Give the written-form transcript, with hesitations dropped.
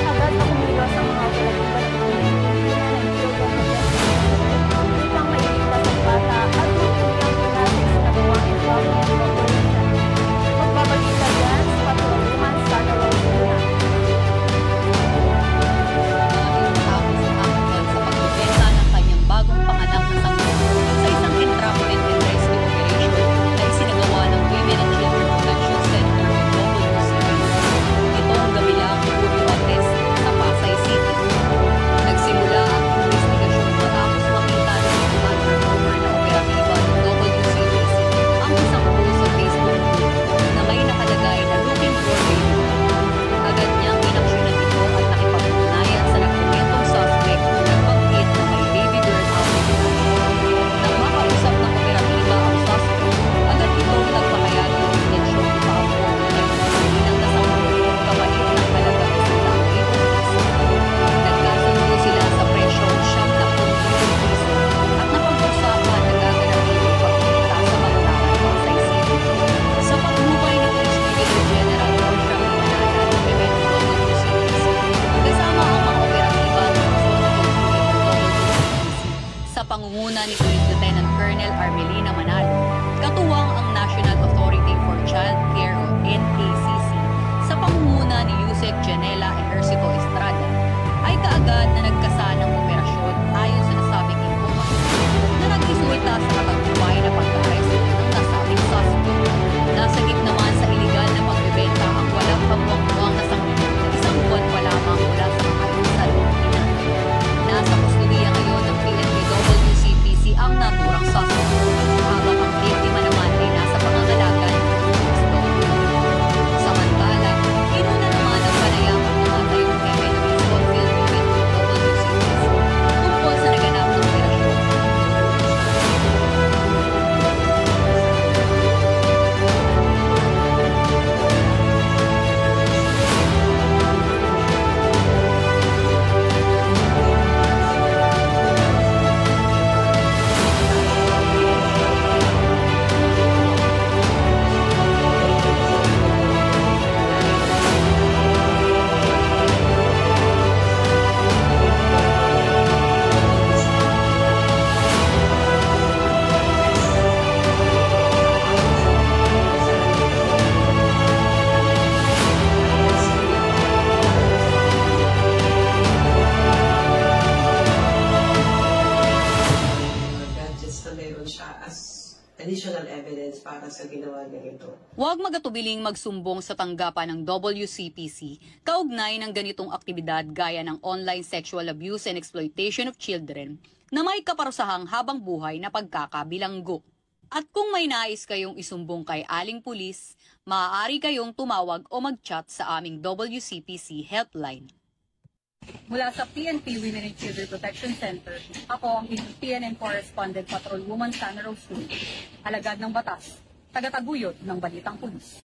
Agad na kumilos ang mga operatiba ng upang mailigtas ang bata at magpunyang pinasig sa nagawang involvement operation. Magbabalita yan sa patrolungan sa Dalawang Luna. Sa pagbebenta ng kanyang bagong panganak na sanggol sa isang entrapment and rescue operation na isinagawa ng Women and Children Protection Center o WCPC. Ito ang gabilang Uriwates sa Pasay City. Nagsimula ang investigasyon matapos makita ng mga undercover na operatiba ng WCPC ang isang post sa Facebook group na may nakalagay na looking for baby. Agad niyang inaksyonan ito at nakipag-ugnayan sa nagkomentong suspect na nagbanggit na may baby girl out. Nang makausap ng operatiba ang suspect, agad itong nagpahayag ng intensyon ipaabot ng pagkalinang nasanggol kapalit ng halagang ₱100,000. Nagkasundo sila sa presyong ₱70,000 at napag-usapan na gaganapin ang pagkita sa Batangas, Pasay City. Sa pagmumay ni Police Brigadier General Rosia Manala ng WCPC, kasama ang mga operatiba ng Luzon WCPC sa pangunguna ni Police Lieutenant Colonel Armelina Manalo, katuwang ang National Authority for Child Care o NACC, sa pangunguna ni Yusek Janela Ejercito Estrada, ay kaagad na nagkasanang operasyon ayon sa nasabing impormasyon na nag-resulta sa katagumpay na pagka-aresto ng nasabing suspect. Nasagip naman sa iligal na pagbebenta ang walang kabuwang-buwang na sanggol na isang buwan pa lamang mula sa kaayusan ng inatay. Nasa kustudiya ngayon ng PNP WCPC ang naturang suspect, habang ang biktima naman ay nasa pangangalaga ng PSW. Samantala, inuna naman ang panayam ng mga tayong Kevin Rizal Field Unit ng WCPC tungkol sa naganap na operasyon. Gadgets na meron siya as additional evidence para sa ginawa niya ito. Huwag magatubiling magsumbong sa tanggapan ng WCPC kaugnay ng ganitong aktibidad gaya ng online sexual abuse and exploitation of children na may kaparusahang habang buhay na pagkakabilanggo. At kung may nais kayong isumbong kay Aling Pulis, maaari kayong tumawag o mag-chat sa aming WCPC helpline. Mula sa PNP Women and Children Protection Center, ako ang inyong PNN Correspondent Patrolwoman Sana Rose, alagad ng batas, tagataguyod ng Balitang Pulis.